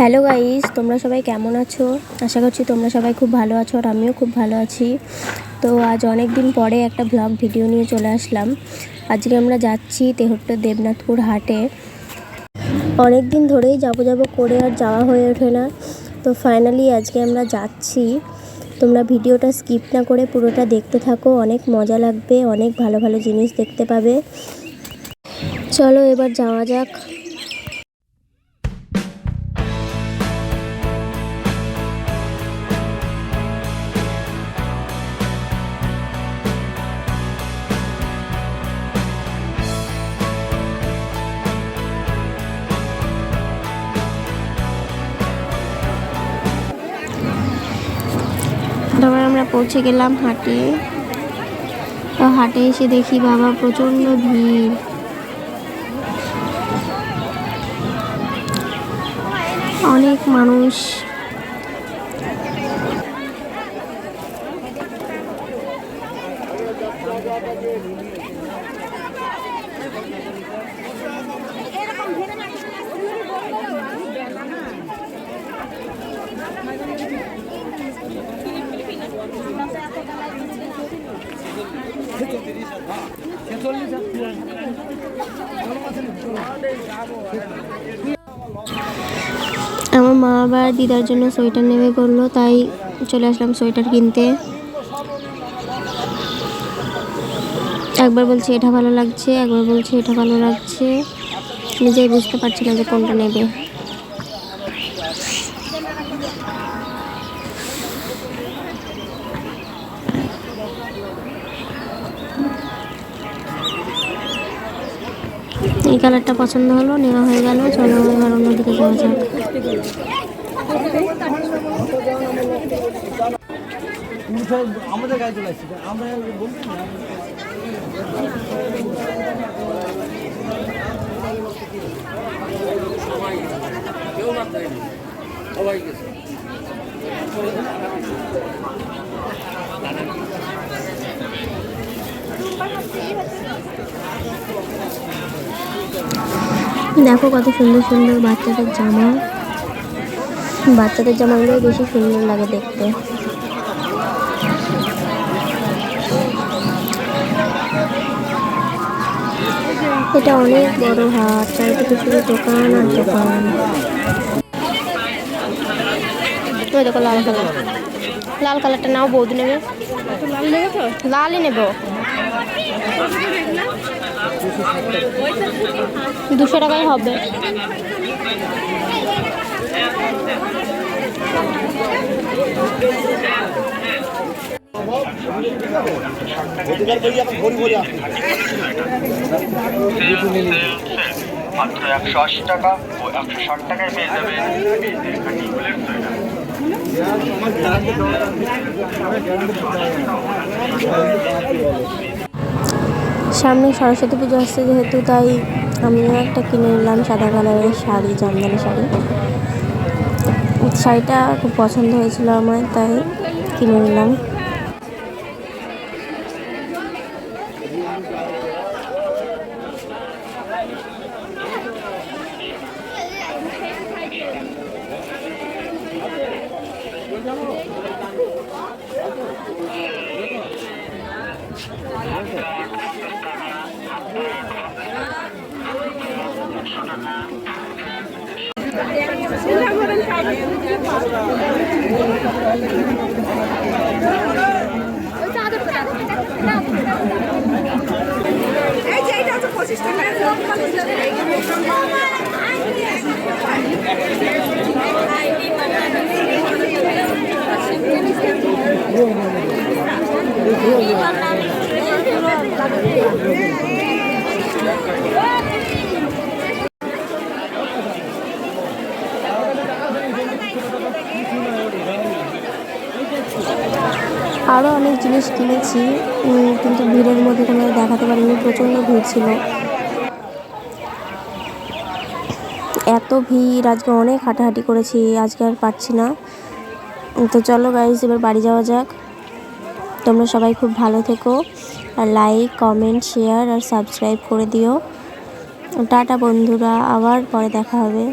Hello guys, তোমরা সবাই কেমন আছো? আশা করছি তোমরা সবাই খুব ভালো আছো আর আমিও খুব ভালো আছি। তো আজ অনেক দিন পরে একটা ব্লগ ভিডিও নিয়ে চলে আসলাম। আজকে আমরা যাচ্ছি তেহট্ট দেবনাথপুর হাটে। অনেক দিন ধরেই যাবো করে আর যাওয়া হয়ে ওঠে না। তো ফাইনালি আজকে আমরা যাচ্ছি। তোমরা ভিডিওটা স্কিপ না করে পুরোটা দেখতে থাকো, অনেক মজা লাগবে, অনেক ভালো ভালো জিনিস দেখতে পাবে। চলো এবার যাওয়া যাক। তারপর আমরা পৌঁছে গেলাম হাটে। তো হাটে এসে দেখি বাবা প্রচণ্ড ভিড়। অনেক মানুষ। আমার মা আবার দিদার জন্য সোয়েটার নেবে বললো, তাই চলে আসলাম সোয়েটার কিনতে। একবার বলছে এটা ভালো লাগছে, একবার বলছে এটা ভালো লাগছে, নিজেই বুঝতে পারছি না যে কোনটা নেবে। এই কালারটা পছন্দ হলো, নেওয়া হয়ে গেল। চলো এবার অন্যদিকে যাওয়া যাক। দেখো কত সুন্দর সুন্দর বাচ্চাদের জামা। বাচ্চাদের জামাগুলো বেশি সুন্দর লাগে দেখতে। এটা অনেক বড় হাট, চারিদিকে শুধু দোকান আর দোকান। ওই দেখো লাল কালার, লাল কালারটা নাও, বৌদি নেবে। লালই নেব। 200 টাকায় হবে। মাত্র 180 টাকা ও 160 টাকায় পেয়ে যাবেন। সামনে সরস্বতী পুজো আসছে যেহেতু, তাই আমিও একটা কিনে নিলাম সাদা কালারের শাড়ি, জামদানি শাড়ি। শাড়িটা খুব পছন্দ হয়েছিল আমার, তাই কিনে নিলাম। আরও অনেক জিনিস কিনেছি, কিন্তু ভিড়ের মধ্যে কোনো দেখাতে পারিনি, প্রচণ্ড ভিড় ছিল। এত ভিড়, আজকে অনেক হাঁটাহাঁটি করেছি, আজকে আর পারছি না। তো চলো গাইস এবার বাড়ি যাওয়া যাক। তোমরা সবাই খুব ভালো থেকো, আর লাইক, কমেন্ট, শেয়ার আর সাবস্ক্রাইব করে দিও। টাটা বন্ধুরা, আবার পরে দেখা হবে।